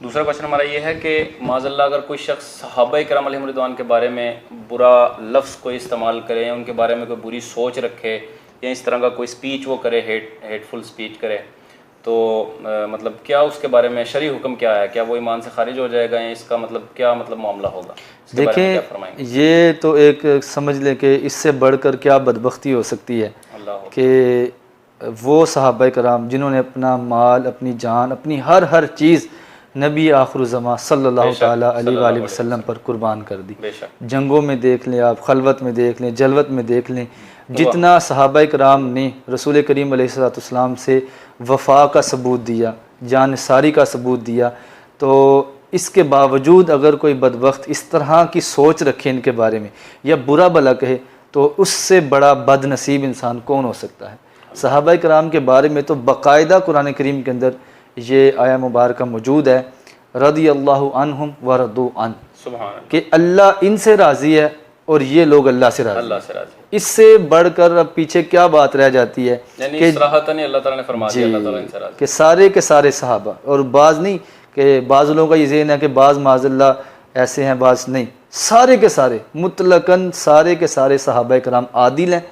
دوسرا کوشچن ہمارا یہ ہے کہ معاذ اللہ اگر کوئی شخص صحابہ کرام علیہم رضوان کے بارے میں برا لفظ کوئی استعمال کرے یا ان کے بارے میں کوئی بری سوچ رکھے یا اس طرح کا کوئی سپیچ وہ کرے ہیٹ فل سپیچ کرے تو مطلب کیا اس کے بارے میں شرعی حکم کیا ہے؟ کیا وہ ایمان سے خارج ہو جائے گا یا اس کا مطلب کیا مطلب معاملہ ہوگا؟ دیکھیں یہ تو ایک سمجھ لیں کہ اس سے بڑھ کر کیا بدبختی ہو سکتی ہے کہ وہ صحابہ کرام جنہوں نے اپنا مال، اپنی جان، اپنی ہر چیز نبی آخر الزماں صلی اللہ تعالیٰ علیہ وآلہ وسلم پر قربان کر دی۔ جنگوں میں دیکھ لیں آپ، خلوت میں دیکھ لیں، جلوت میں دیکھ لیں، جتنا صحابہ کرام نے رسول کریم علیہ السلام سے وفا کا ثبوت دیا، جان نثاری کا ثبوت دیا، تو اس کے باوجود اگر کوئی بدبخت اس طرح کی سوچ رکھے ان کے بارے میں یا برا بھلا کہے تو اس سے بڑا بد نصیب انسان کون ہو سکتا ہے؟ صحابہ کرام کے بارے میں تو باقاعدہ قرآن کریم کے اندر یہ آیہ مبارکہ موجود ہے، رضی اللہ عنہم ورضوا عنہ، کہ اللہ ان سے راضی ہے اور یہ لوگ اللہ سے راضی ہیں۔ اس سے بڑھ کر اب پیچھے کیا بات رہ جاتی ہے کہ صراحتاً اللہ تعالیٰ نے فرما دیا اللہ تعالیٰ ان سے راضی کہ سارے کے سارے صحابہ، اور بعض نہیں کہ بعض لوگوں کا یہ ذہن ہے کہ بعض معاذ اللہ ایسے ہیں، بعض نہیں، سارے کے سارے مطلقاً سارے کے سارے صحابہ کرام عادل ہیں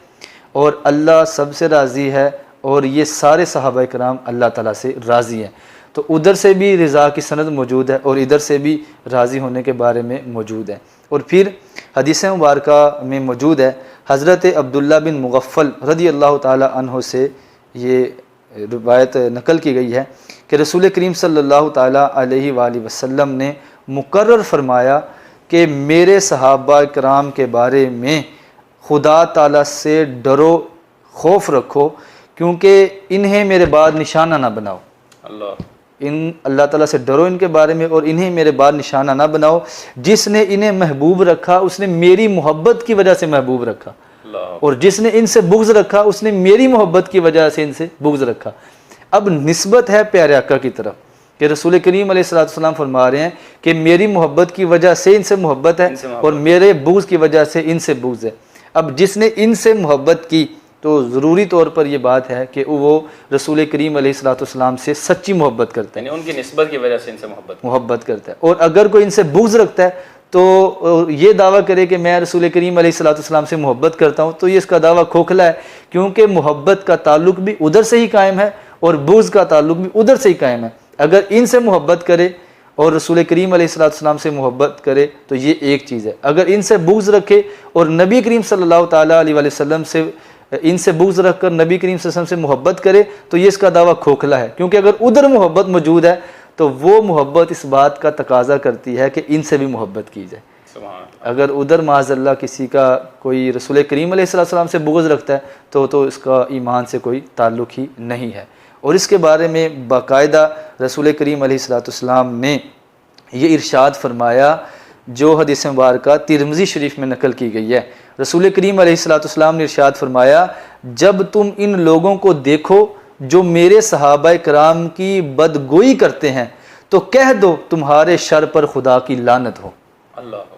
اور اللہ سب سے راضی ہے اور یہ سارے صحابہ کرام اللہ تعالیٰ سے راضی ہیں۔ تو ادھر سے بھی رضا کی سند موجود ہے اور ادھر سے بھی راضی ہونے کے بارے میں موجود ہے۔ اور پھر حدیث مبارکہ میں موجود ہے، حضرت عبداللہ بن مغفل رضی اللہ تعالیٰ عنہ سے یہ روایت نقل کی گئی ہے کہ رسول کریم صلی اللہ تعالیٰ علیہ وآلہ وسلم نے مقرر فرمایا کہ میرے صحابہ کرام کے بارے میں خدا تعالیٰ سے ڈرو، خوف رکھو، کیونکہ انہیں میرے بعد نشانہ نہ بناؤ۔ اللہ تعالیٰ سے ڈرو ان کے بارے میں اور انہیں میرے بعد نشانہ نہ بناؤ۔ جس نے انہیں محبوب رکھا اس نے میری محبت کی وجہ سے محبوب رکھا، اور جس نے ان سے بغض رکھا اس نے میری محبت کی وجہ سے ان سے بغض رکھا۔ اب نسبت ہے پیارے آقا کی طرف کہ رسول کریم علیہ السلام فرما رہے ہیں کہ میری محبت کی وجہ سے ان سے محبت ہے اور میرے بغض کی وجہ سے ان سے بغض ہے۔ اب جس نے ان سے محبت کی تو ضروری طور پر یہ بات ہے کہ وہ رسول کریم علیہ السلام سے سچی محبت کرتا ہے، یعنی ان کی نسبت کی وجہ سے ان سے محبت کرتا ہے۔ اور اگر کوئی ان سے بغض رکھتا ہے تو یہ دعویٰ کرے کہ میں رسول کریم علیہ السلام سے محبت کرتا ہوں تو یہ اس کا دعویٰ کھوکھلا ہے، کیونکہ محبت کا تعلق بھی ادھر سے ہی قائم ہے اور بغض کا تعلق بھی ادھر سے ہی قائم ہے۔ اگر ان سے محبت کرے اور رسول کریم علیہ السلام سے محبت کرے تو یہ ایک چیز ہے، اگر ان سے بغض رکھے اور نبی کریم صلی اللہ تعالیٰ علیہ وسلم سے ان سے بغض رکھ کر نبی کریم صلی اللہ علیہ وسلم سے محبت کرے تو یہ اس کا دعویٰ کھوکھلا ہے، کیونکہ اگر ادھر محبت موجود ہے تو وہ محبت اس بات کا تقاضا کرتی ہے کہ ان سے بھی محبت کی جائے۔ اگر ادھر معاذ اللہ کسی کا کوئی رسول کریم علیہ السلام سے بغض رکھتا ہے تو اس کا ایمان سے کوئی تعلق ہی نہیں ہے۔ اور اس کے بارے میں باقاعدہ رسول کریم علیہ السلام نے یہ ارشاد فرمایا جو حدیث مبارکہ ترمذی شریف میں نقل کی گئی ہے۔ رسول کریم علیہ السلام نے ارشاد فرمایا جب تم ان لوگوں کو دیکھو جو میرے صحابہ کرام کی بدگوئی کرتے ہیں تو کہہ دو تمہارے شر پر خدا کی لعنت ہو۔ اللہ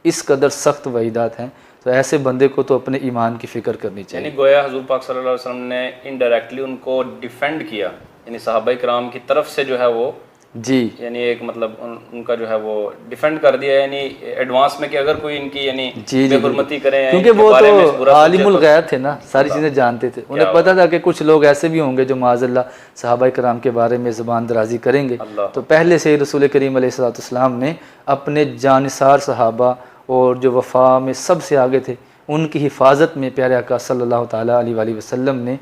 اس قدر سخت وعیدات ہیں، تو ایسے بندے کو تو اپنے ایمان کی فکر کرنی چاہیے۔ یعنی گویا حضور پاک صلی اللہ علیہ وسلم نے انڈائریکٹلی ان کو ڈیفینڈ کیا، یعنی صحابہ کرام کی طرف سے جو ہے وہ یعنی ایک مطلب ان کا جو ہے وہ ڈیفینڈ کر دیا، یعنی ایڈوانس میں کہ اگر کوئی ان کی یعنی بے حرمتی کرے، کیونکہ وہ تو عالم الغیب تھے نا، ساری چیزیں جانتے تھے، انہیں پتا تھا کہ کچھ لوگ ایسے بھی ہوں گے جو معاذ اللہ صحابہ کرام کے بارے میں زبان درازی کریں گے، تو پہلے سے ہی رسول کریم علیہ السلام نے اپنے جانثار صحابہ اور جو وفا میں سب سے آگے تھے ان کی حفاظت میں پیارے آقا صلی اللہ تعالیٰ علیہ وآلہ وسلم نے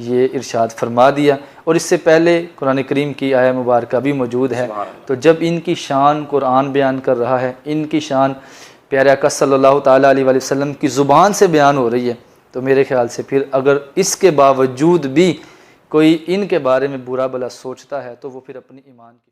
یہ ارشاد فرما دیا۔ اور اس سے پہلے قرآن کریم کی آیہ مبارکہ بھی موجود ہے، تو جب ان کی شان قرآن بیان کر رہا ہے، ان کی شان پیارے آقا صلی اللہ تعالیٰ علیہ وآلہ وسلم کی زبان سے بیان ہو رہی ہے، تو میرے خیال سے پھر اگر اس کے باوجود بھی کوئی ان کے بارے میں برا بھلا سوچتا ہے تو وہ پھر اپنی ایمان کی